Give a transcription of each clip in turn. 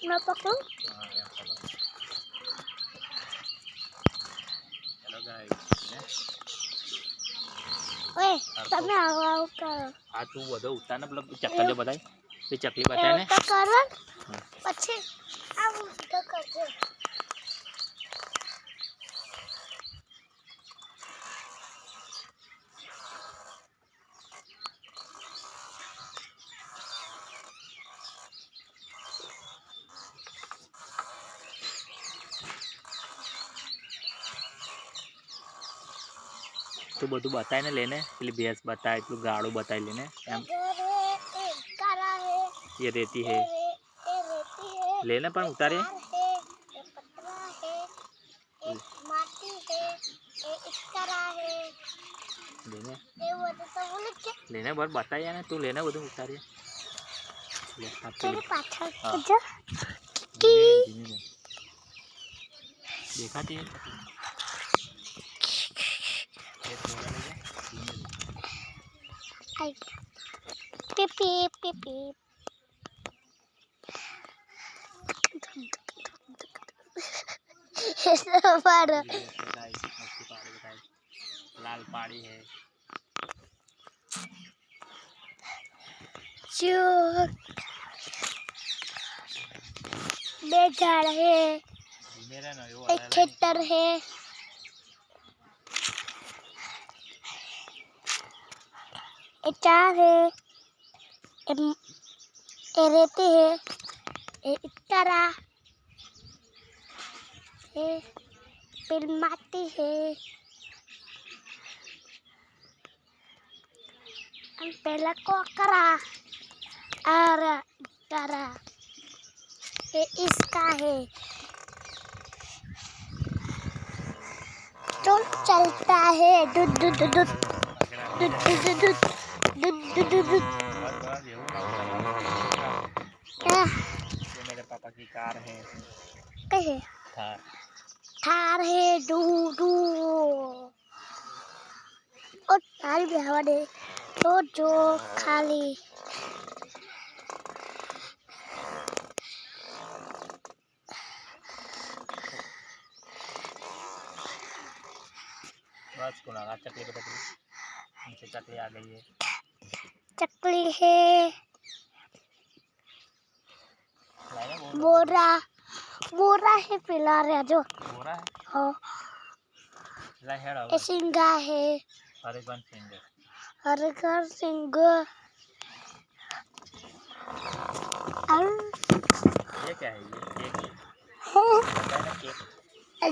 मैं पकड़ूं? Hello guys ओए તમે આવો કરો આ તું બધો ઉતાર ને પેલો ચક્કર જો બતાય તે ચકલી બતાય ને તો કરો પછી આ ઉડતો કરજો तो બધું બતાય ને લેને પેલી ભેંસ બતાય પેલું ગાડું બતાય લેને એમ ये रेती है लेना पर उतारे लेने लेने बर बताया ना तू लेना બધું ઉતારે देखाती है पीप पीप पीप पीप लाल पहाड़ी है जो बे झाड़ है एक खेतर है एक चार है एक रेती है एक इतरा है फिर माटी है हम पहला को करा और इतरा ये इसका है तो चलता है दूध दूध दूध दूध दूध दूध दूध दूध दूध ये मेरे पापा की कार है कहे थार थार है डू डू और थार भी हवा दे तो जो खाली बस को लगा चकली बता नीचे चकली आ गई है चकली है बोरा बोरा है पिला रहा जो बोरा है हो ला हेड़ा ये सिंगा है हरिगन सिंह हरगर सिंग और ये क्या है ये केक बताए ना केक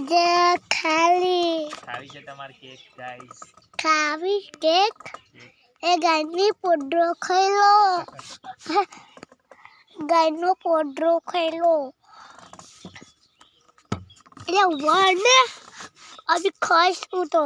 जे खाली खावी છે તમાર કેક ગાઈસ ખાવી કેક એ ગાયની પોડરો ખાઈલો ગાયનો પોડરો ખાઈલો એટલે વન અભી ખાઈશું તો